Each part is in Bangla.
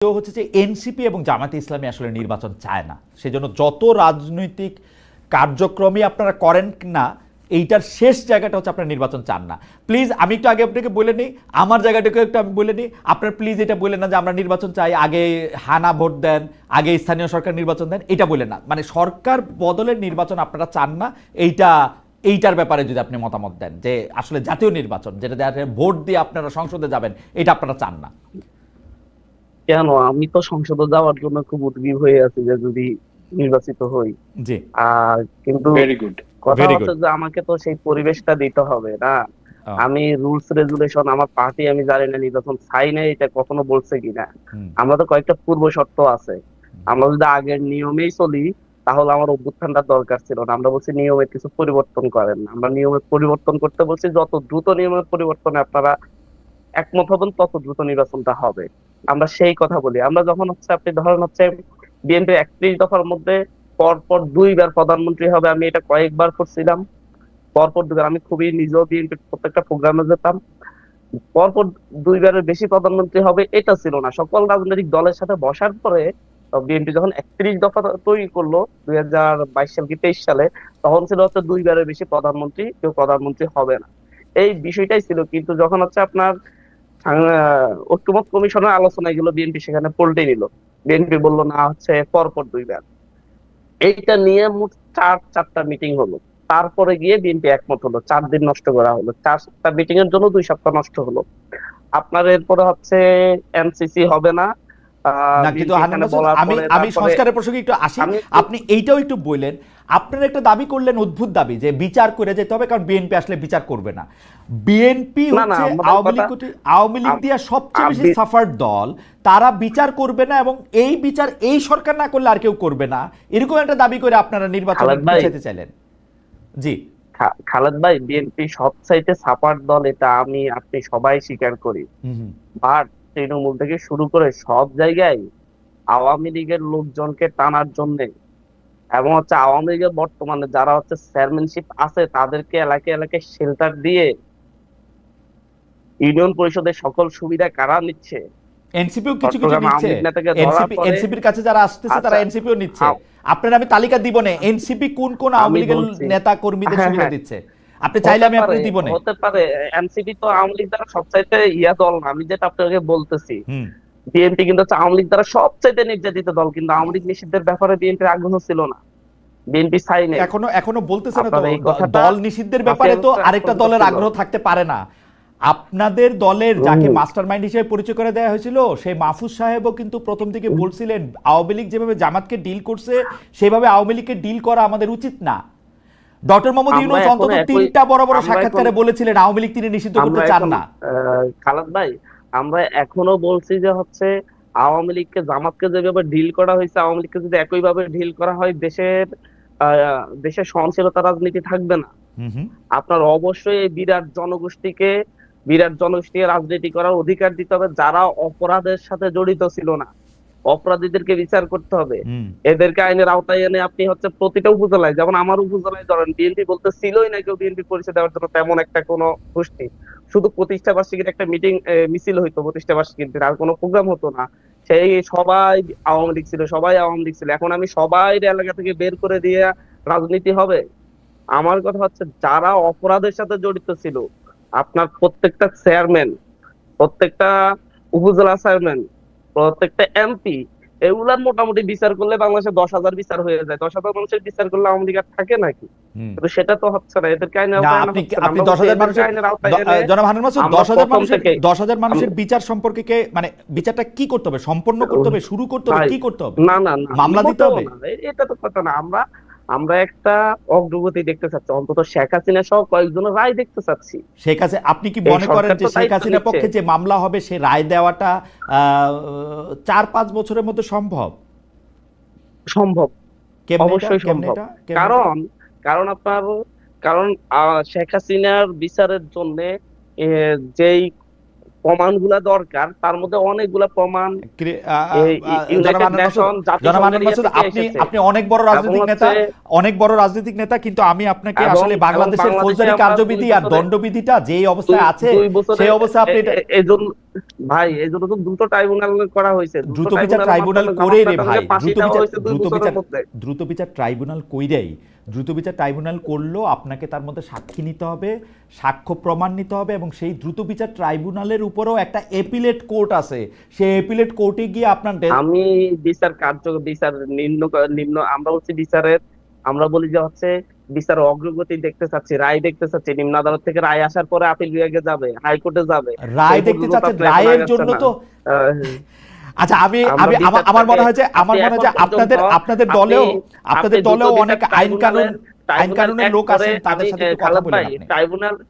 হচ্ছে যে এনসিপি এবং জামায়াতে ইসলামী আসলে নির্বাচন চায় না, সেজন্য যত রাজনৈতিক কার্যক্রমই আপনারা করেন না, এইটার শেষ জায়গাটা হচ্ছে আপনারা নির্বাচন চান না। প্লিজ আমি একটু আগে আপনাকে বলে নিই, আমার জায়গাটাকে একটু আমি বলে নিই, আপনার প্লিজ এটা বললেন না যে আমরা নির্বাচন চাই, আগে হানা ভোট দেন, আগে স্থানীয় সরকার নির্বাচন দেন, এটা বললেন না। মানে সরকার বদলের নির্বাচন আপনারা চান না, এইটার ব্যাপারে যদি আপনি মতামত দেন যে আসলে জাতীয় নির্বাচন যেটা ভোট দিয়ে আপনারা সংসদে যাবেন, এটা আপনারা চান না কেন? আমি তো সংসদে যাওয়ার জন্য খুব উদ্গ্রীব হয়ে আছি যে যদি নির্বাচিত হই। জি, আর কিন্তু কথা হচ্ছে যে আমাকে তো সেই পরিবেশটা দিতে হবে না। আমি রুলস রেগুলেশন আমার পার্টি আমি জানি না নির্বাচন চাই না এটা কখনো বলছে কিনা। আমরা তো কয়েকটা পূর্ব শর্ত আছে, আমরা যদি আগের নিয়মেই চলি তাহলে আমার অভ্যুত্থানটা দরকার ছিল না। আমরা বলছি নিয়মের কিছু পরিবর্তন করেন না, আমরা নিয়মের পরিবর্তন করতে বলছি, যত দ্রুত নিয়মের পরিবর্তনে আপনারা একমত হবেন তত দ্রুত নির্বাচনটা হবে। আমরা সেই কথা বলি। আমরা যখন হচ্ছে আপনি ধরেন হচ্ছে বিএনপি 31 দফার মধ্যে পরপর 2বার প্রধানমন্ত্রী হবে, আমি এটা কয়েকবার করছিলাম, পরপর 2বার। আমি খুবই নিজেও বিএনপির প্রত্যেকটা প্রোগ্রামে যেতাম। পরপর 2বারের বেশি প্রধানমন্ত্রী হবে এটা ছিল না। সকল রাজনৈতিক দলের সাথে বসার পরে বিএনপি যখন 31 দফা তৈরি করলো 2022 সাল কি 23 সালে, তখন ছিল হচ্ছে 2বারের বেশি প্রধানমন্ত্রী কেউ প্রধানমন্ত্রী হবে না, এই বিষয়টাই ছিল। কিন্তু যখন হচ্ছে আপনার ঐক্যমত কমিশনের আলোচনায় গেল, বিএনপি সেখানে পল্টে নিল। বিএনপি বললো না হচ্ছে পরপর 2বার। এইটা নিয়ে মোট চারটা মিটিং হলো, তারপরে গিয়ে বিএনপি একমত হলো। 4 দিন নষ্ট করা হলো, 4টা মিটিং এর জন্য 2 সপ্তাহ নষ্ট হলো। আপনার এরপরে হচ্ছে এনসিসি হবে না। কিন্তু আমি সংস্কারের প্রসঙ্গে একটু আসি, আপনি এইটাও একটু বললেন। আপনারা একটা দাবি করলেন, অদ্ভুত দাবি, যে বিচার করে যেতে হবে, কারণ বিএনপি আসলে বিচার করবে না। বিএনপি হচ্ছে আওয়ামী লীগ দিয়ে সবচেয়ে বেশি সাফার দল, তারা বিচার করবে না এবং এই বিচার এই সরকার না করলে আর কেউ করবে না, এরকম একটা দাবি করে আপনারা নির্বাচনে যেতে চাইলেন। জি খালেদ ভাই, বিএনপি সবচাইতে সাফার দল, এটা আপনি সবাই স্বীকার করি। বাট তৃণমূল থেকে শুরু করে সব জায়গায় আওয়ামী লীগের লোকজনকে টানার জন্য এবং হচ্ছে আওয়ামী লীগের বর্তমানে যারা হচ্ছে চেয়ারম্যানশিপ আছে তাদেরকে এলাকায় এলাকায় শেল্টার দিয়ে ইউনিয়ন পরিষদের সকল সুবিধা কারা নিচ্ছে? এনসিপিও কিছু কিছু নিচ্ছে। এনসিপির কাছে যারা আসতেছে তারা এনসিপিও নিচ্ছে। আপনার আমি তালিকা দিব না এনসিপি কোন কোন আওয়ামী লীগের নেতা কর্মীদের সুবিধা দিচ্ছে, আপনি চাইলে আমি আপনাকে দিব না। হতে পারে এনসিপি তো আওয়ামী লীগ দ্বারা সবচাইতে দল না, আমি যেটা আপনাকে বলতেছি। বিএনপি কিন্তু আওয়ামী লীগ দ্বারা সবচাইতে নির্যাতিত দল, কিন্তু আওয়ামী লীগ নিষিদ্ধের ব্যাপারে বিএনপির আগ্রহ ছিল না, বিএনপি চাই না। এখনো বলতেছে না তো, দল নিষিদ্ধের ব্যাপারে তো আরেকটা দলের আগ্রহ থাকতে পারে না। আপনাদের দলের যাকে মাস্টারমাইন্ড হিসেবে পরিচয় করে দেওয়া হয়েছিল, সেই মাহফুজ সাহেবও কিন্তু প্রথম থেকে বলছিলেন আওয়ামী লীগ যেভাবে জামাতকে ডিল করছে সেভাবে আওয়ামী লীগকে ডিল করা আমাদের উচিত না। ডক্টর মোহাম্মদ ইউনূস অন্তত 3টা বড় বড় সাক্ষাৎকারে বলেছিলেন আওয়ামী লীগ তিনি নিষিদ্ধ করতে চান না। খালেদ ভাই, আমরা এখনো বলছি যে হচ্ছে আওয়ামী লীগকে জামাতকে যেভাবে ডিল করা হয়েছে, আওয়ামী লীগকে যদি একইভাবে ডিল করা হয় দেশের সহনশীলতা রাজনীতি থাকবে না। আপনার অবশ্যই এই বিরাট জনগোষ্ঠীকে রাজনীতি করার অধিকার দিতে হবে। যারা অপরাধের সাথে জড়িত ছিল না, অপরাধীদেরকে বিচার করতে হবে, এদেরকে আইনের আওতায় এনে আপনি হচ্ছে প্রতিটা উপজেলায়, যেমন আমার উপজেলায় ধরেন বিএনপি বলতে ছিলই না কেউ বিএনপি পরিচয় দেওয়ার জন্য তেমন একটা কোনো গোষ্ঠী, শুধু প্রতিষ্ঠা বার্ষিকীর একটা মিছিল হইতো, প্রতিষ্ঠা বার্ষিকীর আর কোনো প্রোগ্রাম হতো না। সেই সবাই আওয়ামী লীগ ছিল, এখন আমি সবাই এলাকা থেকে বের করে দিয়ে রাজনীতি হবে? আমার কথা হচ্ছে যারা অপরাধের সাথে জড়িত ছিল, আপনার প্রত্যেকটা চেয়ারম্যান, প্রত্যেকটা উপজেলা চেয়ারম্যান, প্রত্যেকটা এমপি, এগুলার মোটামুটি বিচার করলে বাংলাদেশে 10,000 বিচার হয়ে যায়। 10,000 মানুষের বিচার করলে আওয়ামী লীগ থাকে নাকি? কিন্তু সেটা তো হচ্ছে না। এদেরকে আইনের আওতায় আনা হচ্ছে না। আপনি 10,000 মানুষের জনাব হারুন মাসুদ 10,000 মানুষের বিচার সম্পর্কে মানে বিচারটা কি করতে হবে? সম্পন্ন করতে হবে, শুরু করতে হবে, কি করতে হবে? না, মামলা দিতে হবে? এটা তো কথা না। আমরা একটা অগ্রগতি দেখতে চাচ্ছি, অন্তত শেখ হাসিনা সহ কয়েকজনের রায় দেখতে চাচ্ছি। শেখ হাসিনা, আপনি কি মনে করেন যে শেখ হাসিনার পক্ষে যে মামলা হবে সে রায় দেওয়াটা 4-5 বছরের মধ্যে সম্ভব? অবশ্যই সম্ভব। কারণ শেখ হাসিনার বিচারের জন্য যেই প্রমাণগুলা দরকার তার মধ্যে অনেকগুলা প্রমাণ আপনি অনেক বড় রাজনৈতিক নেতা, কিন্তু আমি আপনাকে আসলে বাংলাদেশের ফৌজদারি কার্যবিধি আর দণ্ডবিধিটা যে অবস্থায় আছে সেই অবস্থায় আপনি ভাই এই জন্য তো দুটো ট্রাইব্যুনাল করা হয়েছে, দ্রুত বিচার ট্রাইব্যুনাল করে রে ভাই, দ্রুত বিচার ট্রাইব্যুনাল কইরাই, দ্রুত বিচার ট্রাইব্যুনাল করলো আপনাকে তার মধ্যে সাক্ষী নিতে হবে, সাক্ষ্য প্রমাণ নিতে হবে, এবং সেই দ্রুত বিচার ট্রাইব্যুনালের উপরেও একটা এপিলেট কোর্ট আছে, সেই এপিলেট কোর্টে গিয়ে আপনার আমি বিচার বিচার নিম্ন আমরা বলছি বিচারের, আমরা বলি যে হচ্ছে বিচার অগ্রগতি দেখতে চাচ্ছি, রায় দেখতে চাচ্ছি, নিম্ন আদালত থেকে রায় আসার পরে আপিল বিভাগে যাবে, হাইকোর্টে যাবে, রায় দেখতে চাচ্ছেন, রায়ের জন্য তো আচ্ছা আমি আমার মনে হয় যে আপনাদের দলেও অনেক আইন কানুনের লোক আছেন, তাদের সাথে একটু কথা বলেন আপনি।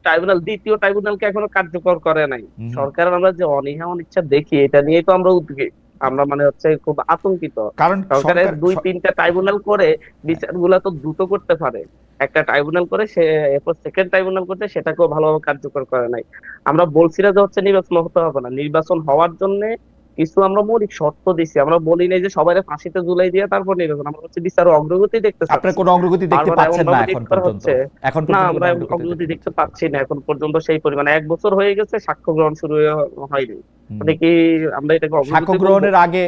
ট্রাইব্যুনাল দ্বিতীয় ট্রাইব্যুনালকে এখনো কার্যকর করে নাই সরকার। আমরা যে অনীহা অনিচ্ছা দেখি, এটা নিয়ে তো আমরা উদ্বেগ, আমরা মানে হচ্ছে খুব আতঙ্কিত, কারণ সরকারের 2-3টা ট্রাইব্যুনাল করে বিচারগুলো তো দ্রুত করতে পারে, একটা ট্রাইব্যুনাল করে সে এরপর সেকেন্ড ট্রাইব্যুনাল করতে সেটাকেও ভালোভাবে কার্যকর করে নাই। আমরা বলছি না যে হচ্ছে নির্বাচন হতে হবে না, নির্বাচন হওয়ার জন্য কিছু আমরা মৌলিক শর্ত দিছি, আমরা বলি নাই যে সবাই ফাঁসিতে ঝুলাই দিয়ে তারপর নির্বাচন, আমরা হচ্ছে বিচার অগ্রগতি দেখতে চাচ্ছি। আপনারা কোনো অগ্রগতি দেখতে পাচ্ছেন না এখন পর্যন্ত? না, আমরা অগ্রগতি দেখতে পাচ্ছি না এখন পর্যন্ত সেই পরিমাণে। 1 বছর হয়ে গেছে, সাক্ষ্য গ্রহণ শুরু হয়নি, মানে কি আমরা এটাকে সাক্ষ্য গ্রহণের আগে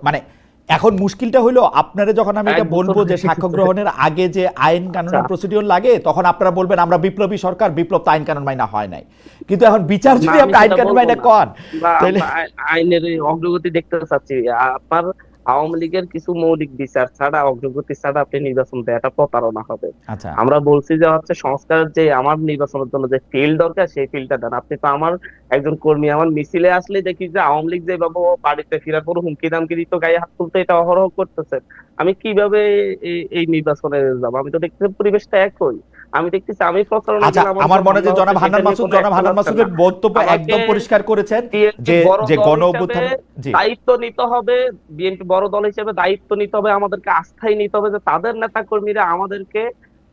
মানে এখন মুশকিলটা হলো আপনারা যখন আমি এটা বলবো যে সাক্ষ্য গ্রহণের আগে যে আইন কানুনের প্রসিডিওর লাগে, তখন আপনারা বলবেন আমরা বিপ্লবী সরকার, বিপ্লব তো আইন কানুন মাইনা হয় নাই। কিন্তু এখন বিচার যদি আপনি আইন কানুন মাইনা করেন, তাহলে আইনের অগ্রগতি দেখতে চাচ্ছি। আপনার আওয়ামী লীগের কিছু মৌলিক বিচার ছাড়া, অগ্রগতি ছাড়া আপনি নির্বাচন দেওয়াটা প্রতারণা হবে। আমরা বলছি যে হচ্ছে সংস্কার, যে আমার নির্বাচনের জন্য যে ফিল্ড দরকার সেই ফিল্ডটা দেন। আপনি তো আমার একজন কর্মী, আমার মিছিলে আসলে দেখি যে আওয়ামী লীগ যেভাবে বাড়িতে ফেরার পর হুমকি দামকি দিত, গায়ে হাত তুলতে, এটা অহরহ করতেছে। আমি কিভাবে এই নির্বাচনে যাবো? আমি তো দেখছি পরিবেশটা একই, আমি দেখতেছি আমি প্রচারণা। আমার মনে হয় যে জনাব হান্নান মাসুদের বক্তব্য একদম পরিষ্কার করেছেন যে গণ অভ্যুত্থান দায়িত্ব নিতে হবে, বিএনপি বড় দল হিসেবে দায়িত্ব নিতে হবে, আমাদেরকে আস্থায় নিতে হবে যে তাদের নেতা কর্মীরা আমাদেরকে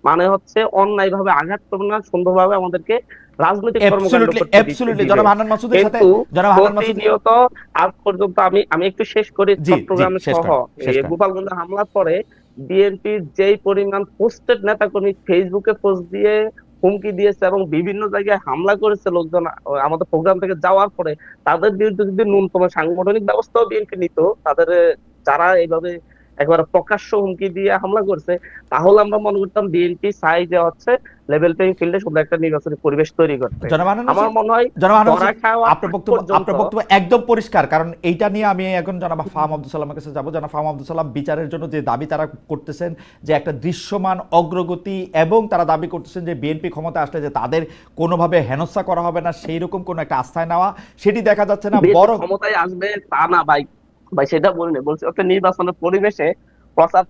মানে হচ্ছে অন্যায় ভাবে আঘাত করবে না, সুন্দরভাবে আমাদেরকে রাজনৈতিক কর্মকাণ্ড করতে দিতে। জনাব হান্নান মাসুদের সাথে প্রতিনিয়ত আজ পর্যন্ত আমি একটু শেষ করি, চট্টগ্রামে সহ গোপালগঞ্জে হামলার পরে বিএনপির যেই পরিমাণ পোস্টেড নেতা কর্মী ফেসবুকে পোস্ট দিয়ে হুমকি দিয়েছে এবং বিভিন্ন জায়গায় হামলা করেছে লোকজন আমাদের প্রোগ্রাম থেকে যাওয়ার পরে, তাদের বিরুদ্ধে যদি ন্যূনতম সাংগঠনিক ব্যবস্থাও বিএনপি নিত, তাদের যারা এইভাবে একবার প্রকাশ্য হুমকি দিয়ে হামলা করছে, তাহলে আমরা মনে করতাম বিএনপি চাই যে হচ্ছে লেভেল প্লেইং ফিল্ডে সুন্দর একটা নির্বাচনী পরিবেশ তৈরি করতে। আমার মনে হয় আপনার বক্তব্য একদম পরিষ্কার, কারণ এইটা নিয়ে আমি এখন জনাব ফাহাম আব্দুল সালামের কাছে যাবো। জনাব ফাহাম আব্দুল সালাম, বিচারের জন্য যে দাবি তারা করতেছেন যে একটা দৃশ্যমান অগ্রগতি, এবং তারা দাবি করতেছেন যে বিএনপি ক্ষমতা আসলে যে তাদের কোনোভাবে হেনস্থা করা হবে না, সেই রকম কোন একটা আস্থায় নেওয়া, সেটি দেখা যাচ্ছে না। বড় ক্ষমতায় আসবে তা না ভাই, সেটা বলিনি, বলছি একটা নির্বাচনের পরিবেশে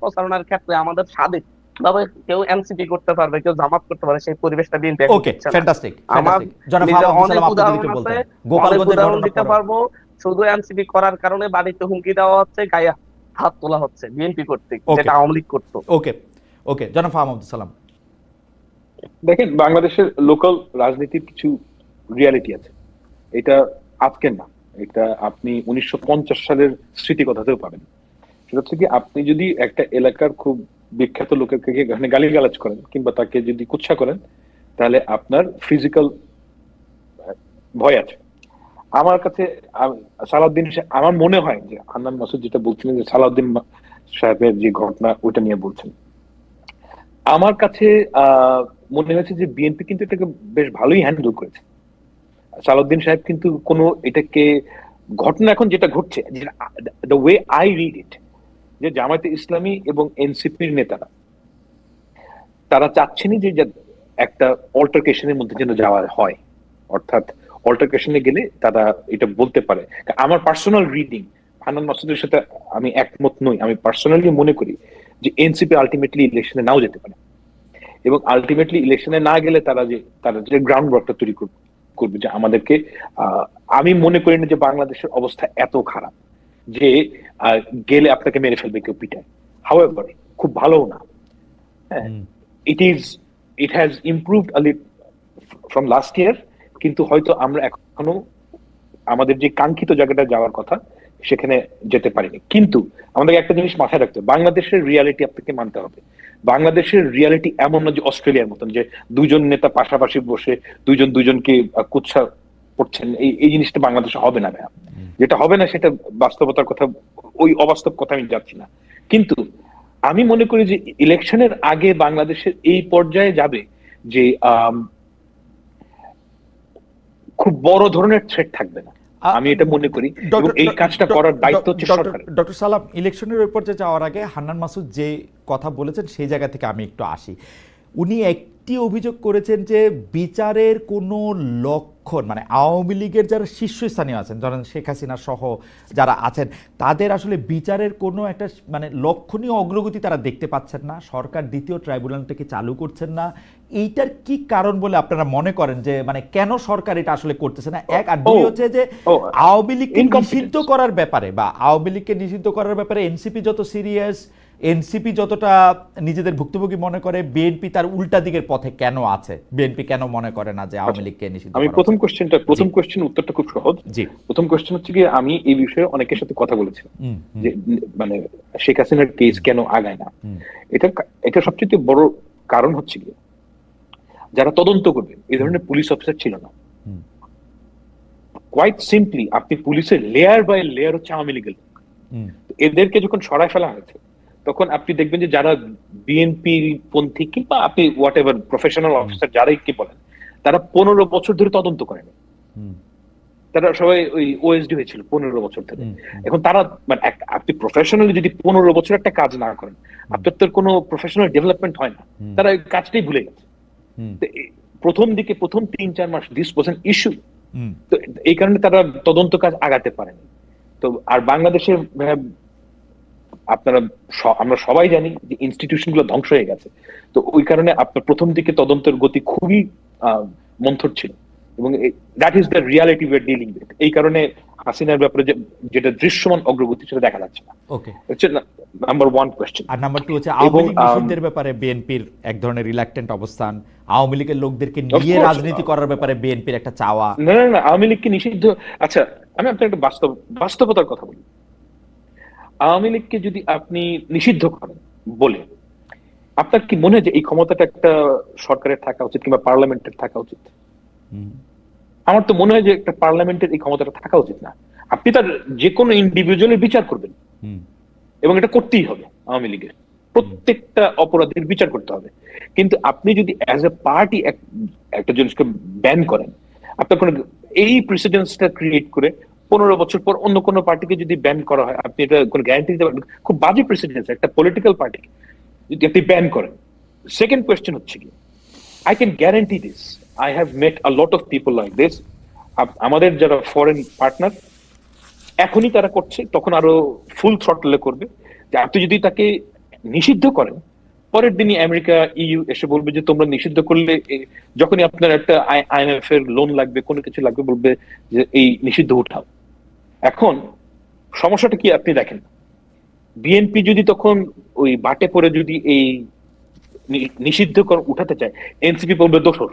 প্রচারণার ক্ষেত্রে আমাদের স্বাধীন ভাবে কেউ এনসিপি করতে পারবে, কেউ জামাত করতে পারে, সেই পরিবেশটা বিএনপি। ওকে, ফ্যান্টাস্টিক। আমার অনেক উদাহরণ দিতে পারবো, শুধু এনসিপি করার কারণে বাড়িতে হুমকি দেওয়া হচ্ছে, গায়ে হাত তোলা হচ্ছে বিএনপি কর্তৃক, যেটা আওয়ামী লীগ করতো। ওকে ওকে, জনাব ফাহাম আব্দুল সালাম। দেখেন, বাংলাদেশের লোকাল রাজনীতির কিছু রিয়ালিটি আছে, এটা আজকের না, এটা আপনি 1950 সালের স্মৃতি কথাতেও পাবেন। সেটা হচ্ছে কি, আপনি যদি একটা এলাকার খুব বিখ্যাত লোকেরকে গালিগালাজ করেন কিংবা তাকে যদি কুৎসা করেন, তাহলে আপনার ফিজিক্যাল ভয় আছে। আমার কাছে সালাউদ্দিন, আমার মনে হয় যে হান্নান মাসুদ যেটা বলছিলেন যে সালাউদ্দিন সাহেবের যে ঘটনা ওইটা নিয়ে বলছেন, আমার কাছে মনে হয়েছে যে বিএনপি কিন্তু এটাকে বেশ ভালোই হ্যান্ডেল করেছে। সালাউদ্দিন সাহেব কিন্তু কোনো এটাকে ঘটনা এখন যেটা ঘটছে, the way I read it, যে জামায়াতে ইসলামী এবং এনসিপির নেতারা তারা চাচ্ছেনই যে একটা অল্টারকেশনের মধ্যে যেন যাওয়া হয়, অর্থাৎ অল্টারকেশনে গেলে তারা এটা বলতে পারে। আমার পার্সোনাল রিডিং, হান্নান মাসুদের সাথে আমি একমত নই, আমি পার্সোনালি মনে করি যে এনসিপি আলটিমেটলি ইলেকশনে নাও যেতে পারে, এবং আলটিমেটলি ইলেকশনে না গেলে তারা যে গ্রাউন্ড ওয়ার্কটা তৈরি করবে যে আমাদেরকে, আমি মনে করি না যে বাংলাদেশের অবস্থা এত খারাপ যে গেলে আপনাকে মেরে ফেলবে কেউ পিটায়। হাউএভার খুব ভালো না, it has improved a little from last year, কিন্তু হয়তো আমরা এখনো আমাদের যে কাঙ্ক্ষিত জায়গাটা যাওয়ার কথা সেখানে যেতে পারিনি। কিন্তু আমাদেরকে একটা জিনিস মাথায় রাখতে হবে, বাংলাদেশের রিয়ালিটি আপনাকে মানতে হবে। বাংলাদেশের রিয়ালিটি এমন না যে অস্ট্রেলিয়ার মতন, যে দুজন নেতা পাশাপাশি বসে দুজনকে কুৎসা করছেন, এই জিনিসটা বাংলাদেশে হবে না ভাইয়া। যেটা হবে না সেটা বাস্তবতার কথা, ওই অবাস্তব কথা আমি যাচ্ছি না, কিন্তু আমি মনে করি যে ইলেকশনের আগে বাংলাদেশের এই পর্যায়ে যাবে যে খুব বড় ধরনের থ্রেট থাকবে না, আমি এটা মনে করি। এই কাজটা করার দায়িত্ব হচ্ছে সরকারের। ডক্টর সালাম, ইলেকশনের ওই পর্যায়ে যাওয়ার আগে হান্নান মাসুদ যে কথা বলেছেন সেই জায়গা থেকে আমি একটু আসি। উনি একটি অভিযোগ করেছেন যে বিচারের কোনো লক্ষণ, মানে আওয়ামী লীগের যারা শীর্ষস্থানীয় আছেন, ধরেন শেখ হাসিনা সহ যারা আছেন, তাদের আসলে বিচারের কোনো একটা মানে লক্ষণীয় অগ্রগতি তারা দেখতে পাচ্ছেন না, সরকার দ্বিতীয় ট্রাইব্যুনালটাকে চালু করছেন না। এইটার কি কারণ বলে আপনারা মনে করেন, যে মানে কেন সরকার এটা আসলে করতেছে না? এক, আর দুই হচ্ছে যে আওয়ামী লীগকে নিষিদ্ধ করার ব্যাপারে বা আওয়ামী লীগকে নিষিদ্ধ করার ব্যাপারে এনসিপি যত সিরিয়াস, এনসিপি যতটা নিজেদের ভুক্তভোগী মনে করে, বিএনপি তার উল্টা দিকের পথে কেন আছে? বিএনপি কেন মনে করে না যে আওয়ামী লীগকে নিষিদ্ধ? আমি প্রথম কোশ্চেন উত্তরটা খুব সহজ। প্রথম কোশ্চেন হচ্ছে কি, আমি এই বিষয়ে অনেকের সাথে কথা বলেছি যে মানে শেখ হাসিনার কেস কেন আগায় না। এটা সবচেয়ে বড় কারণ হচ্ছে কি, যারা তদন্ত করবে এই ধরনের পুলিশ অফিসার ছিল না। কোয়াইট সিম্পলি আপনি পুলিশের লেয়ার বাই লেয়ার হচ্ছে আওয়ামী লীগের লোক, এদেরকে যখন সরায় ফেলা হয়েছে তখন আপনি দেখবেন যে যারা বিএনপি পন্থী কিংবা আপনি হোয়াট এভার প্রফেশনাল অফিসার যারাই কি বলেন, তারা 15 বছর ধরে তদন্ত করেন। তারা সবাই ওই ওএসডি হয়েছিল 15 বছর ধরে। এখন তারা মানে আপনি প্রফেশনালি যদি 15 বছর একটা কাজ না করেন, আপনার তো কোনো প্রফেশনাল ডেভেলপমেন্ট হয় না। তারা ওই কাজটাই ভুলে গেছে। প্রথম দিকে প্রথম 3-4 মাস দিস ওয়াজ অ্যান ইস্যু, তো এই কারণে তারা তদন্ত কাজ আগাতে পারেনি। তো আর বাংলাদেশে আপনারা আমরা সবাই জানি যে ইনস্টিটিউশন গুলো ধ্বংস হয়ে গেছে, তো ওই কারণে আপনার প্রথম দিকে তদন্তের গতি খুবই মন্থর ছিল, এবং that is the reality we are dealing with. এই কারণে হাসিনার ব্যাপারে যেটা দৃশ্যমান অগ্রগতি সেটা দেখা যাচ্ছে না। ওকে, হচ্ছে নাম্বার 1 কোশ্চেন। আর নাম্বার 2 হচ্ছে আওয়ামী লীগ নিষিদ্ধের ব্যাপারে বিএনপির এক ধরনের রিল্যাক্টেন্ট অবস্থান, আওয়ামী লীগের লোকদেরকে নিয়ে রাজনীতি করার ব্যাপারে বিএনপির একটা চাওয়া। না না না, আওয়ামী লীগকে নিষিদ্ধ, আচ্ছা আমি আপনার একটা বাস্তবতার কথা বলি। আওয়ামী লীগকে যদি আপনি নিষিদ্ধ করেন বলে, আপনার কি মনে হয় যে এই ক্ষমতাটা একটা সরকারের থাকা উচিত কিংবা পার্লামেন্টের থাকা উচিত? আমার তো মনে হয় যে একটা পার্লামেন্টের এই ক্ষমতাটা থাকা উচিত না। আপনি তার যে কোনো ইন্ডিভিজুয়ালের বিচার করবেন, এবং এটা করতেই হবে। আওয়ামী লীগের প্রত্যেকটা অপরাধের বিচার করতে হবে, কিন্তু আপনি যদি অ্যাজ এ পার্টি একটা জিনিসকে ব্যান করেন, আপনার কোনো এই প্রেসিডেন্সটা ক্রিয়েট করে 15 বছর পর অন্য কোনো পার্টিকে যদি ব্যান করা হয়, আপনি এটা কোনো গ্যারান্টি দিতে পারবেন? খুব বাজে প্রেসিডেন্স একটা পলিটিক্যাল পার্টি যদি আপনি ব্যান করেন। সেকেন্ড কোয়েশ্চেন হচ্ছে কি, I can guarantee this, I have mate a lot of people like this. আমাদের যারা ফরেন পার্টনার এখনই তারা করছে, তখন আরো ফুল থ্রটলে করবে। যে আপনি যদি তাকে নিষিদ্ধ করেন, পরের দিনই আমেরিকা, ইইউ এসে বলবে যে তোমরা নিষিদ্ধ করলে, যখনই আপনার একটা আইএমএফ এর লোন লাগবে, কোনো কিছু লাগবে, বলবে যে এই নিষিদ্ধ উঠাও। এখন সমস্যাটা কি আপনি দেখেন, বিএনপি যদি তখন ওই বাটে পড়ে যদি এই নিষিদ্ধ উঠাতে চায়, এনসিপি বলবে দোসর,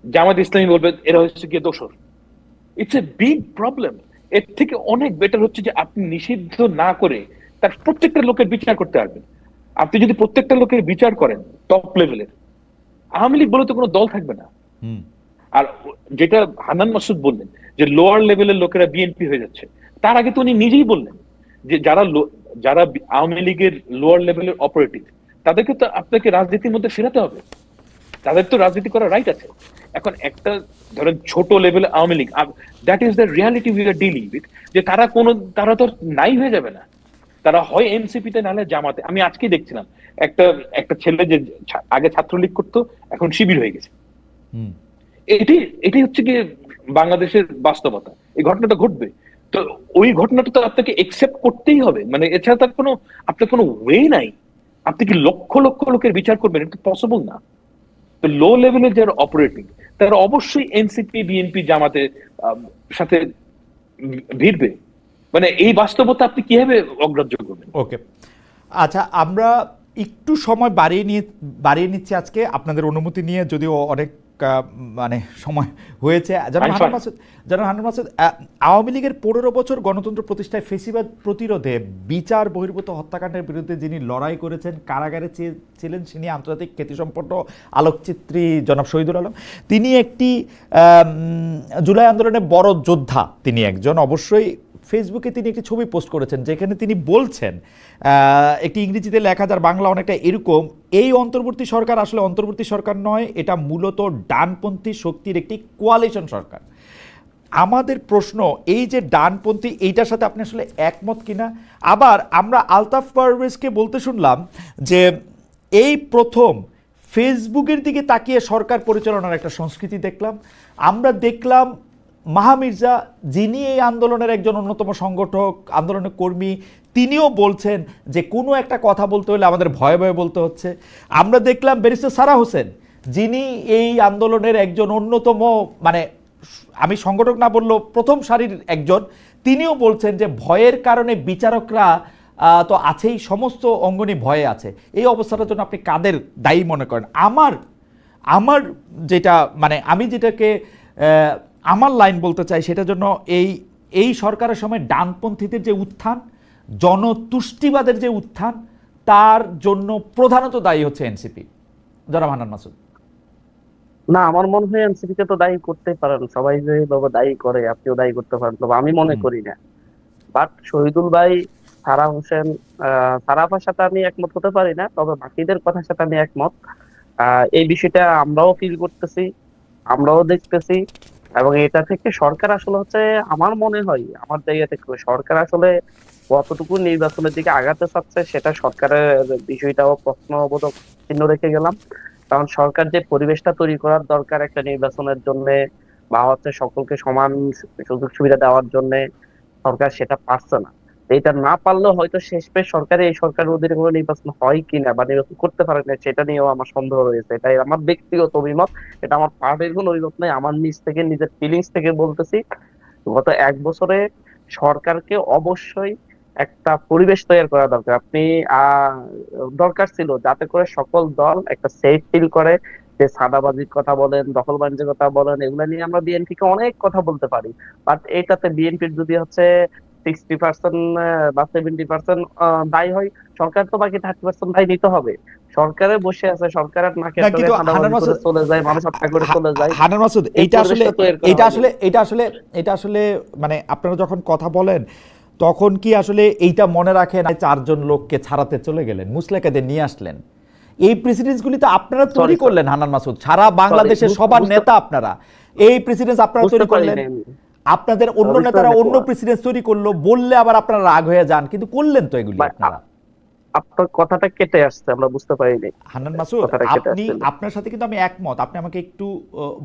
জামাত ইসলামী বলবে এরা হচ্ছে গিয়ে দোসর। It's a big problem. এর থেকে অনেক বেটার হচ্ছে যে আপনি নিষিদ্ধ না করে তার প্রত্যেকটা লোকের বিচার করতে পারবেন। আপনি যদি প্রত্যেকটা লোকের বিচার করেন টপ লেভেলের, আওয়ামী লীগ বলে তো কোনো দল থাকবে না। আর যেটা হান্নান মাসুদ বললেন যে লোয়ার লেভেলের লোকেরা বিএনপি হয়ে যাচ্ছে, তার আগে তো উনি নিজেই বললেন যে যারা আওয়ামী লীগের লোয়ার লেভেলের অপারেটিভ, তাদেরকে তো আপনাকে রাজনীতির মধ্যে ফেরাতে হবে, তাদের তো রাজনীতি করার রাইট আছে। এখন একটা ধরেন ছোট লেভেলে Awami League, that is the reality we are dealing with, যে তারা তো নাই হয়ে যাবে না, তারা হয় এনসিপি তে নাহলে জামাতে। আমি আজকেই দেখছিলাম একটা ছেলে যে আগে ছাত্রলীগ করতো, এখন শিবির হয়ে গেছে। এটাই হচ্ছে কি বাংলাদেশের বাস্তবতা। এই ঘটনাটা ঘটবে, তো ওই ঘটনাটা তো আপনাকে একসেপ্ট করতেই হবে, মানে এছাড়া তার আপনার কোনো ওয়ে নাই। আপনি কি লক্ষ লক্ষ লোকের বিচার করবেন? এটা পসিবল না। তো লো লেভেলের যারা অপারেটিং, তারা অবশ্যই এনসিপি, বিএনপি, জামাতে সাথে ভিড়বে। মানে এই বাস্তবতা আপনি কিভাবে অগ্রাহ্য করবেন? ওকে, আচ্ছা আমরা একটু সময় বাড়িয়ে নিচ্ছি আজকে আপনাদের অনুমতি নিয়ে, যদিও অনেক মানে সময় হয়েছে। হান্নান মাসুদ, আওয়ামী লীগের 15 বছর গণতন্ত্র প্রতিষ্ঠায় ফেসিবাদ প্রতিরোধে বিচার বহির্ভূত হত্যাকাণ্ডের বিরুদ্ধে যিনি লড়াই করেছেন, কারাগারে ছিলেন, তিনি আন্তর্জাতিক খ্যাতিসম্পন্ন আলোকচিত্রী জনাব শহীদুল আলম। তিনি একটি জুলাই আন্দোলনের বড় যোদ্ধা, তিনি একজন। অবশ্যই ফেসবুকে তিনি একটি ছবি পোস্ট করেছেন যেখানে তিনি বলছেন, একটি ইংরেজিতে লেখা, যার বাংলা অনেকটা এরকম: এই অন্তর্বর্তী সরকার আসলে অন্তর্বর্তী সরকার নয়, এটা মূলত ডানপন্থী শক্তির একটি কোয়ালিশন সরকার। আমাদের প্রশ্ন, এই যে ডানপন্থী, এইটার সাথে আপনি আসলে একমত কিনা? আবার আমরা আলতাফ পারভেজকে বলতে শুনলাম যে এই প্রথম ফেসবুকের দিকে তাকিয়ে সরকার পরিচালনার একটা সংস্কৃতি দেখলাম। আমরা দেখলাম মাহা মির্জা, যিনি এই আন্দোলনের একজন অন্যতম সংগঠক, আন্দোলনের কর্মী, তিনিও বলছেন যে কোনো একটা কথা বলতে হলে আমাদের ভয়ে ভয়ে বলতে হচ্ছে। আমরা দেখলাম ব্যারিস্টার সারা হোসেন, যিনি এই আন্দোলনের একজন অন্যতম, মানে আমি সংগঠক না বললেও প্রথম সারির একজন, তিনিও বলছেন যে ভয়ের কারণে বিচারকরা তো আছেই, সমস্ত অঙ্গনই ভয়ে আছে। এই অবস্থাটার জন্য আপনি কাদের দায়ী মনে করেন? আমার যেটা, মানে আমি যেটাকে আমার লাইন বলতে চাই, সেটার জন্য এই সরকারের সময় ডানপন্থীদের যে উত্থান, জনতুষ্টিবাদের যে উত্থান, তার জন্য প্রধানত দায়ী হচ্ছে এনসিপি। জনাব হান্নান মাসুদ। না, আমার মনে হয় এনসিপি কে তো দায়ী করতে পারেন, সবাই যে বাবা দায়ী করে, আপনিও দায়ী করতে পারেন, তবে আমি মনে করি না। বাট শহীদুল ভাই, সারা হোসেন, সারাফার সাথে আমি একমত হতে পারি না, তবে বাকিদের কথার সাথে আমি একমত। এই বিষয়টা আমরাও ফিল করতেছি, আমরাও দেখতেছি, এবং এটা থেকে সরকার আসলে হচ্ছে, আমার মনে হয় আমার জায়গা থেকে সরকার আসলে কতটুকু নির্বাচনের দিকে আগাতে চাচ্ছে, সেটা সরকারের বিষয়টাও প্রশ্নবোধক চিহ্ন রেখে গেলাম। কারণ সরকার যে পরিবেশটা তৈরি করার দরকার একটা নির্বাচনের জন্য, বা হচ্ছে সকলকে সমান সুযোগ সুবিধা দেওয়ার জন্য, সরকার সেটা পারছে না। এটা না পারলেও হয়তো শেষমেশ সরকারে, এই সরকারের অধীনে কোনো নির্বাচন হয় কিনা বা নির্বাচন করতে পারে না, সেটা নিয়েও আমার সন্দেহ রয়েছে। এটাই আমার ব্যক্তিগত অভিমত, এটা আমার পার্টির কোনো অভিমত নেই, আমার নিজ থেকে, নিজের ফিলিংস থেকে বলতেছি। গত 1 বছরে সরকারকে অবশ্যই একটা পরিবেশ তৈরি করা দরকার। আপনি দরকার ছিল যাতে করে সকল দল একটা সেফ ফিল করে, যে সাদাবাজির কথা বলেন, দখলবাজির কথা বলেন, এগুলো নিয়ে আমরা বিএনপিকে অনেক কথা বলতে পারি। বাট এটাতে বিএনপির যদি হচ্ছে 60% বা 70% দায়ী হয়, সরকার তো বাকি 30% দায়ী নিতে হবে। সরকারে বসে আছে, সরকারের নাকে চলে যায়, মানুষ হত্যা করে চলে যায়। হান্নান মাসুদ, এটা আসলে মানে আপনারা যখন কথা বলেন তখন কি আসলে এইটা মনে রাখেন, 4জন লোককে ছাড়াতে চলে গেলেন, মুসলেকাদের নিয়ে আসলেন, এই প্রেসিডেন্স গুলি তো আপনারা তৈরি করলেন হান্নান মাসুদ, সারা বাংলাদেশের সবার নেতা আপনারা, এই প্রেসিডেন্স আপনারা তৈরি করলেন। আপনাদের অন্য নেতারা অন্য প্রেসিডেন্স তৈরি করলো, বললে আবার আপনারা রাগ হয়ে যান, কিন্তু করলেন তো এগুলি আপনারা। আপনার কথাটা কেটে আসছে, আমরা বুঝতে পারিনি। হান্নান মাসুদ, আপনার সাথে কিন্তু আমি একমত। আপনি আমাকে একটু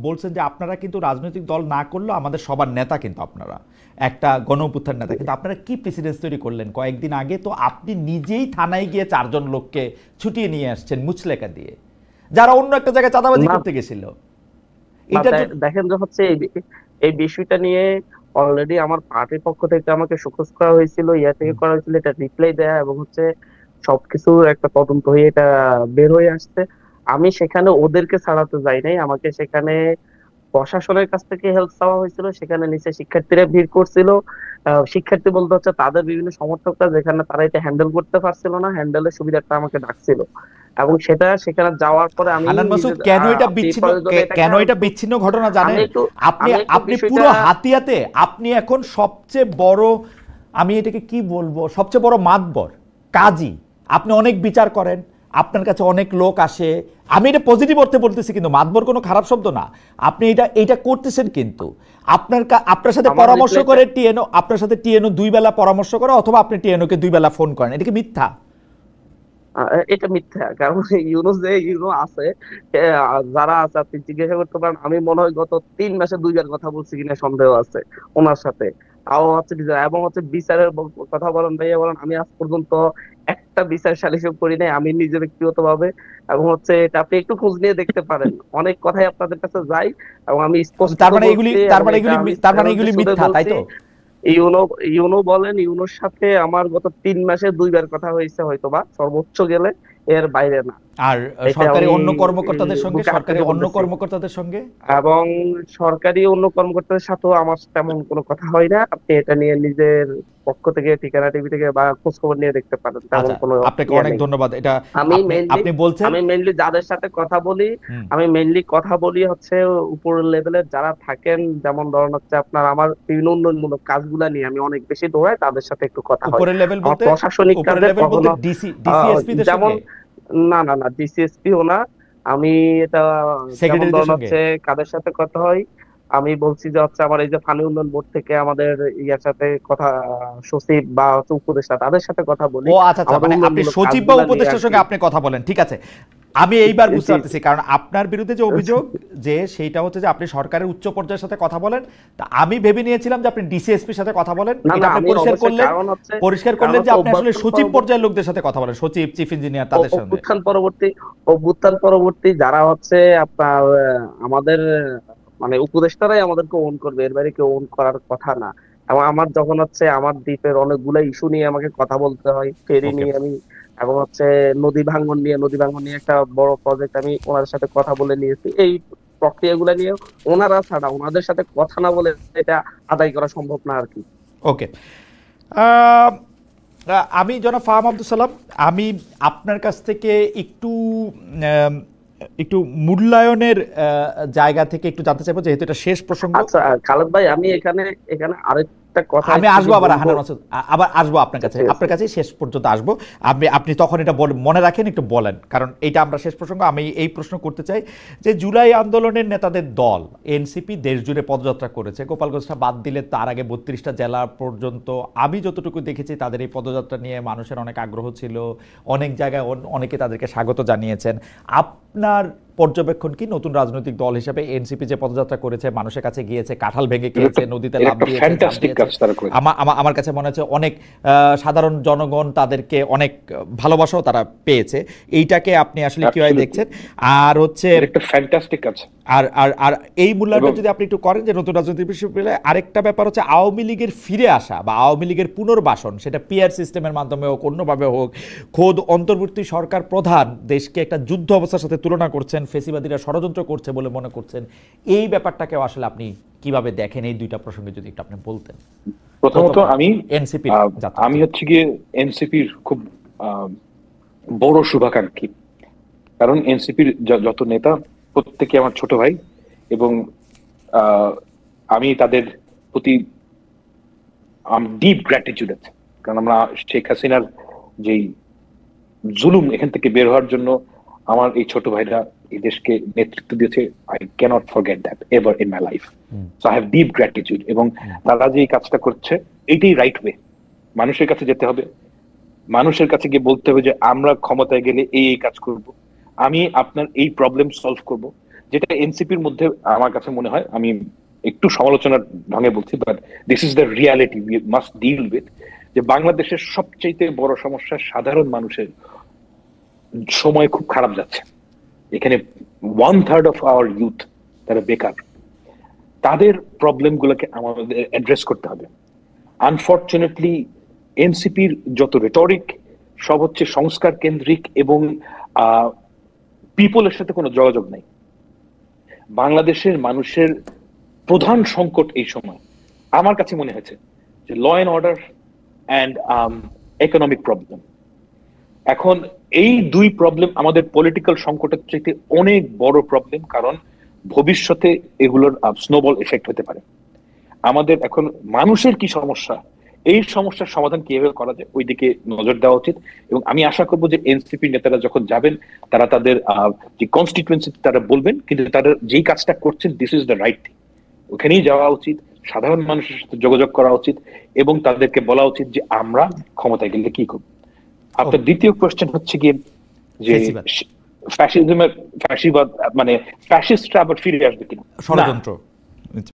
বলছেন যে আপনারা কিন্তু রাজনৈতিক দল না করলেও আমাদের সবার নেতা, কিন্তু আপনারা একটা গণঅভ্যুত্থান নেতা, কিন্তু আপনারা কি প্রেসিডেন্স তৈরি করলেন? কয়েকদিন আগে তো আপনি নিজেই থানায় গিয়ে 4জন লোককে ছুটিয়ে নিয়ে আসছেন মুচলেকা দিয়ে, যারা অন্য একটা জায়গায় চাঁদাবাজি করতে গেছিল। দেখেন যে হচ্ছে এই বিষয়টা নিয়ে অলরেডি আমার পার্টির পক্ষ থেকে আমাকে শোকজ করা হয়েছিল, থেকে করা হয়েছিল, এটা রিপ্লাই দেয়া এবং হচ্ছে সবকিছু একটা তদন্ত হয়ে এটা বের হয়ে আসছে। আমি সেখানে ওদেরকে ছাড়াতে যাই নাই, আমাকে সেখানে প্রশাসনের কাছ থেকে হেল্প চাওয়া হয়েছিল। সেখানে নিচে শিক্ষার্থীরা ভিড় করছিল, শিক্ষার্থী বলতে হচ্ছে তাদের বিভিন্ন সমর্থকরা, যেখানে তারা এটা হ্যান্ডেল করতে পারছিল না, হ্যান্ডেলের সুবিধাটা আমাকে ডাকছিল। এবং সেখানে যাওয়ার পরে আমি, কেন এটা বিচ্ছিন্ন ঘটনা জানেন? আপনি পুরো হাতিয়াতে, আপনি এখন সবচেয়ে বড়, আমি এটাকে কি বলবো, সবচেয়ে বড় মাতবর কাজী। আপনি অনেক বিচার করেন, আপনার কাছে অনেক লোক আসে, আমি এটা পজিটিভ অর্থে বলতেছি, কিন্তু মাতবর কোনো খারাপ শব্দ না। আপনি এটা করতেছেন, কিন্তু আপনার সাথে পরামর্শ করে টিএনও, আপনার সাথে টিএনও 2 বেলা পরামর্শ করে, অথবা আপনি টিএনওকে 2 বেলা ফোন করেন, এটা কি মিথ্যা? এটা মিথ্যা। কারণ ইউনো আছে, যারা আছে আপনি জিজ্ঞাসা করতে পারেন। আমি মনে হয় গত 3 মাসে 2 বার কথা বলছি কিনা সন্দেহ আছে ওনার সাথে। তাও হচ্ছে এবং হচ্ছে বিচারের কথা বলেন, ভাইয়া বলেন, আমি আজ পর্যন্ত একটা বিচার সালিশও করি নাই আমি নিজে ব্যক্তিগত ভাবে। এবং হচ্ছে এটা আপনি একটু খোঁজ নিয়ে দেখতে পারেন, অনেক কথাই আপনাদের কাছে যাই এবং আমি স্পষ্ট। তার মানে এগুলি মিথ্যা, তাই তো? ইউনো বলেন, ইউনোর সাথে আমার গত 3 মাসে 2 বার কথা হয়েছে হয়তোবা, সর্বোচ্চ গেলে এর বাইরে না। আর সরকারি অন্য কর্মকর্তাদের সঙ্গে এবং সরকারি অন্য কর্মকর্তাদের সাথেও আমার তেমন কোনো কথা হয় না। আপনি এটা নিয়ে নিজের পক্ষ থেকে ঠিকানা টিভি থেকে বা খোঁজ খবর নিয়ে দেখতে পারেন। তেমন কোনো আপনাকে অনেক ধন্যবাদ। এটা আপনি বলছেন আমি মেইনলি যাদের সাথে কথা বলি, হচ্ছে উপরের লেভেলের যারা থাকেন, যেমন ধরুন হচ্ছে আপনার আমার বিভিন্ন উন্নয়নমূলক কাজগুলা নিয়ে আমি অনেক বেশি দৌড়াই, তাদের সাথে একটু কথা হয়। উপরের লেভেল বলতে প্রশাসনিক কাজে কখনো ডিসিএসপি দের যেমন না ডিসিএসপিও না, আমি এটা যেমন ধরুন হচ্ছে কাদের সাথে কথা হয় আমি বলছি যে হচ্ছে আমার এই যে পানি উন্নয়ন বোর্ড থেকে আমাদের ইয়ার সাথে কথা, সচিব বা উপদেষ্টা তাদের সাথে কথা বলি। ও আচ্ছা, মানে আপনি সচিব বা উপদেষ্টার সঙ্গে আপনি কথা বলেন, ঠিক আছে। আমি এইবার বুঝতে পারতেছি, কারণ আপনার বিরুদ্ধে যে অভিযোগ যে সেইটা হচ্ছে যে আপনি সরকারের উচ্চ পর্যায়ের সাথে কথা বলেন, তা আমি ভেবে নিয়েছিলাম যে আপনি ডিসিএসপির সাথে কথা বলেন। এটা আপনি পরিষ্কার করলেন যে আপনি আসলে সচিব পর্যায়ের লোকদের সাথে কথা বলেন, সচিব, চিফ ইঞ্জিনিয়ার, তাদের সাথে। অভ্যুত্থান পরবর্তী যারা হচ্ছে আপনার আমাদের মানে উপদেষ্টারাই আমাদেরকে ওন করবে, এর বাইরে কেউ ওন করার কথা না। এবং আমার যখন হচ্ছে আমার দ্বীপের অনেকগুলো ইস্যু নিয়ে আমাকে কথা বলতে হয়, ফেরি নিয়ে আমি, এবং হচ্ছে নদী ভাঙ্গন নিয়ে একটা বড় প্রজেক্ট আমি ওনাদের সাথে কথা বলে নিয়েছি। এই প্রক্রিয়াগুলো নিয়ে ওনারা ছাড়া ওনাদের সাথে কথা না বলে এটা আদায় করা সম্ভব না আর কি। ওকে, আমি জনাব ফাহাম আব্দুল সালাম, আমি আপনার কাছ থেকে একটু মূল্যায়নের জায়গা থেকে একটু জানতে চাইবো, যেহেতু এটা শেষ প্রসঙ্গ। আচ্ছা খালেদ ভাই, আমি এখানে আরেকটা কথা, আমি আসবো আবার হান্নান মাসুদ, আবার আসবো আপনার কাছে শেষ পর্যন্ত আসবো। আপনি তখন এটা মনে রাখেন, একটু বলেন, কারণ এটা আমরা শেষ প্রসঙ্গ। আমি এই প্রশ্ন করতে চাই যে জুলাই আন্দোলনের নেতাদের দল এনসিপি দেশ জুড়ে পদযাত্রা করেছে, গোপালগঞ্জটা বাদ দিলে তার আগে 32টা জেলা পর্যন্ত আমি যতটুকু দেখেছি তাদের এই পদযাত্রা নিয়ে মানুষের অনেক আগ্রহ ছিল, অনেক জায়গায় অনেকে তাদেরকে স্বাগত জানিয়েছেন। আপনার পর্যবেক্ষণ কি নতুন রাজনৈতিক দল হিসেবে এনসিপি যে পদযাত্রা করেছে, মানুষের কাছে গিয়েছে, কাঁঠাল ভেঙে খেয়েছে, নদীতে লাফ দিয়েছে, আমার কাছে মনে হচ্ছে অনেক সাধারণ জনগণ তাদেরকে অনেক ভালোবাসাও তারা পেয়েছে, এইটাকে আপনি আসলে কিভাবে দেখছেন? আর হচ্ছে আর এই মূল্যায়নটা যদি আপনি একটু করেন যে নতুন রাজনৈতিক বিশ্ববিদ্যালয়ে আরেকটা ব্যাপার হচ্ছে আওয়ামী লীগের ফিরে আসা বা আওয়ামী লীগের পুনর্বাসন, সেটা পিআর সিস্টেমের মাধ্যমে হোক, অন্যভাবে হোক। খোদ অন্তর্বর্তী সরকার প্রধান দেশকে একটা যুদ্ধ অবস্থার সাথে তুলনা করছেন, ফেসিবাদীরা ষড়যন্ত্র করছে বলে মনে করছেন। এই ব্যাপারটাকেও আসলে আপনি কিভাবে দেখেন? এই দুইটা প্রসঙ্গে যদি একটু আপনি বলতেন। প্রথমত আমি হচ্ছে গিয়ে এনসিপির খুব বড় শুভাকাঙ্ক্ষী, কারণ এনসিপির যত নেতা প্রত্যেকে আমার ছোট ভাই, এবং আমি তাদের প্রতি ডিপ গ্র্যাটিটিউড আছে। কারণ আমরা শেখ হাসিনার যেই জুলুম এখান থেকে বের হওয়ার জন্য আমার এই ছোট ভাইরা এই দেশকে নেতৃত্ব দিয়েছে। I can't forget that ever in my life. So I have deep gratitude. এবং তারা যে এই কাজটা করছে এইটাই রাইট ওয়ে। মানুষের কাছে যেতে হবে, মানুষের কাছে গিয়ে বলতে হবে যে আমরা ক্ষমতায় গেলে এই কাজ করব, আমি আপনার এই প্রবলেম সলভ করব, যেটা এনসিপির মধ্যে আমার কাছে মনে হয়, আমি একটু সমালোচনার ঢঙে বলছি, but this is the reality we must deal with, যে বাংলাদেশের সবচেয়ে বড় সমস্যা সাধারণ মানুষের সময় খুব খারাপ যাচ্ছে। এখানে 1/3 অফ আওয়ার ইউথ তারা বেকার, তাদের প্রবলেম গুলোকে আমাদের অ্যাড্রেস করতে হবে। আনফর্চুনেটলি এনসিপির যত রেটরিক সব হচ্ছে সংস্কার কেন্দ্রিক এবং পিপলের সাথে কোনো যোগাযোগ নাই। বাংলাদেশের মানুষের প্রধান সংকট এই সময় আমার কাছে মনে হয়েছে যে law and order and economic problem. এখন এই দুই প্রবলেম আমাদের পলিটিক্যাল সংকটের চাইতে অনেক বড় প্রবলেম, কারণ ভবিষ্যতে এগুলোর স্নোবল এফেক্ট হতে পারে। আমাদের এখন মানুষের কি সমস্যা, এই সমস্যার সমাধান কিভাবে করা যায় ওই দিকে নজর দেওয়া উচিত। এবং আমি আশা করবো যে এনসিপি নেতারা যখন যাবেন তারা তাদের যে কনস্টিটুয়েন্সি তারা বলবেন, কিন্তু তারা যেই কাজটা করছেন this is the right thing, ওখানেই যাওয়া উচিত, সাধারণ মানুষের সাথে যোগাযোগ করা উচিত এবং তাদেরকে বলা উচিত যে আমরা ক্ষমতায় গেলে কি করব। আপনার দ্বিতীয় কোয়েশ্চেন হচ্ছে গিয়ে যে ফ্যাসিবাদ মানে ফ্যাসিস্টরা আবার ফিরে আসবে কিনা, ষড়যন্ত্র